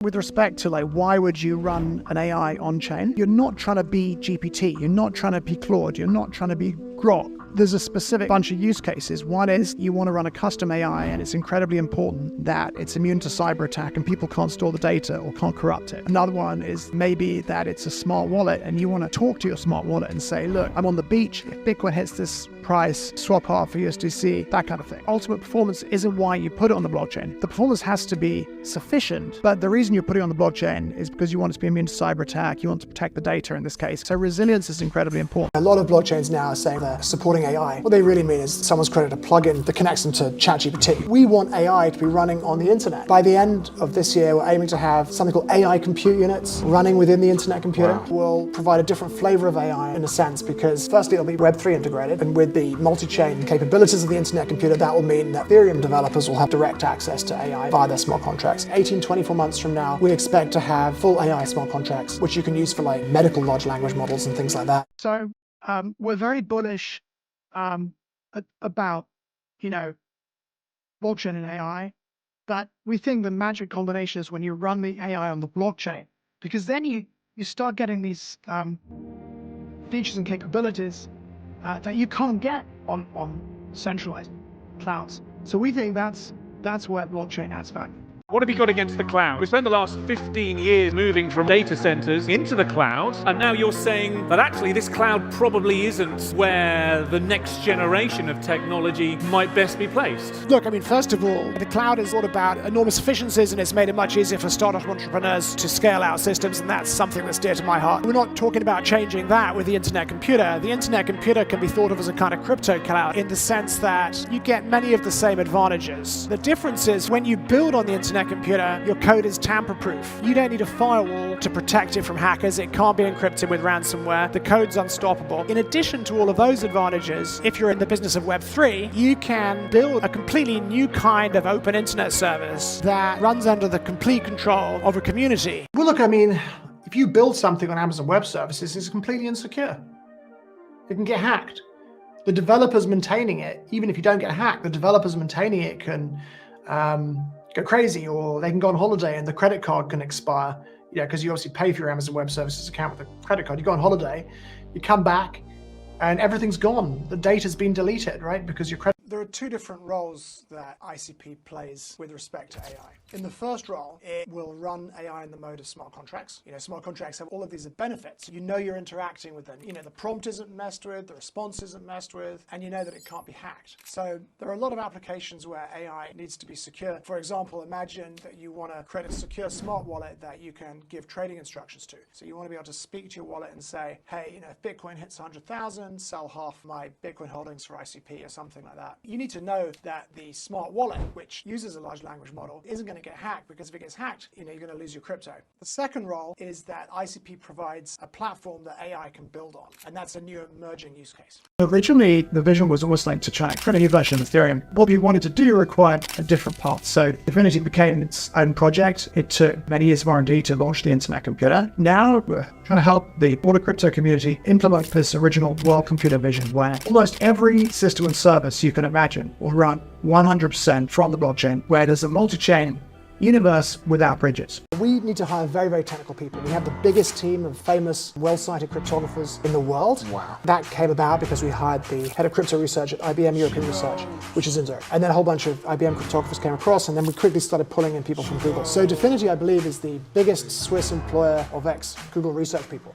With respect to why would you run an AI on-chain? You're not trying to be GPT, you're not trying to be Claude, you're not trying to be Grok. There's a specific bunch of use cases. One is you want to run a custom AI and it's incredibly important that it's immune to cyber attack and people can't store the data or can't corrupt it. Another one is maybe that it's a smart wallet and you want to talk to your smart wallet and say, look, I'm on the beach. If Bitcoin hits this price, swap half for USDC, that kind of thing. Ultimate performance isn't why you put it on the blockchain. The performance has to be sufficient, but the reason you're putting it on the blockchain is because you want it to be immune to cyber attack. You want to protect the data in this case. So resilience is incredibly important. A lot of blockchains now are saying they're supporting AI. What they really mean is someone's created a plugin that connects them to ChatGPT. We want AI to be running on the internet. By the end of this year, we're aiming to have something called AI compute units running within the internet computer. Wow. We'll provide a different flavor of AI in a sense because firstly, it'll be Web3 integrated, and with the multi-chain capabilities of the internet computer, that will mean that Ethereum developers will have direct access to AI via their smart contracts. 18, 24 months from now, we expect to have full AI smart contracts, which you can use for medical large language models and things like that. So we're very bullish about, blockchain and AI, but we think the magic combination is when you run the AI on the blockchain, because then you start getting these features and capabilities that you can't get on centralized clouds. So we think that's where blockchain adds value. What have you got against the cloud? We spent the last 15 years moving from data centers into the cloud, and now you're saying that actually this cloud probably isn't where the next generation of technology might best be placed. Look, first of all, the cloud is all about enormous efficiencies and it's made it much easier for startup entrepreneurs to scale out systems, and that's something that's dear to my heart. We're not talking about changing that with the internet computer. The internet computer can be thought of as a kind of crypto cloud in the sense that you get many of the same advantages. The difference is when you build on the internet computer, your code is tamper-proof. You don't need a firewall to protect it from hackers. It can't be encrypted with ransomware. The code's unstoppable. In addition to all of those advantages, if you're in the business of Web3, you can build a completely new kind of open internet service that runs under the complete control of a community. Well, look, if you build something on Amazon Web Services, it's completely insecure. It can get hacked. The developers maintaining it, even if you don't get hacked, the developers maintaining it can go crazy, or they can go on holiday and the credit card can expire, because you obviously pay for your Amazon Web Services account with a credit card. You go on holiday, you come back, and everything's gone. The data's been deleted, right? Because your credit. There are two different roles that ICP plays with respect to AI. In the first role, it will run AI in the mode of smart contracts. Smart contracts have all of these benefits. You're interacting with them. The prompt isn't messed with, the response isn't messed with, and you know that it can't be hacked. So there are a lot of applications where AI needs to be secure. For example, imagine that you want to create a secure smart wallet that you can give trading instructions to. So you want to be able to speak to your wallet and say, hey, if Bitcoin hits 100,000, sell half my Bitcoin holdings for ICP or something like that. You need to know that the smart wallet, which uses a large language model, isn't going to get hacked, because if it gets hacked, you're going to lose your crypto. The second role is that ICP provides a platform that AI can build on, and that's a new emerging use case. Originally, the vision was almost to try and create a new version of Ethereum. What we wanted to do required a different path. So Divinity became its own project. It took many years of R&D to launch the internet computer. Now we're trying to help the broader crypto community implement this original world computer vision, where almost every system and service you can imagine will run 100% from the blockchain, where there's a multi-chain universe without bridges. We need to hire very, very technical people. We have the biggest team of famous, well-cited cryptographers in the world. Wow. That came about because we hired the head of crypto research at IBM European Research, which is Inzo. And then a whole bunch of IBM cryptographers came across, and then we quickly started pulling in people from Google. So Definity, I believe, is the biggest Swiss employer of ex-Google research people.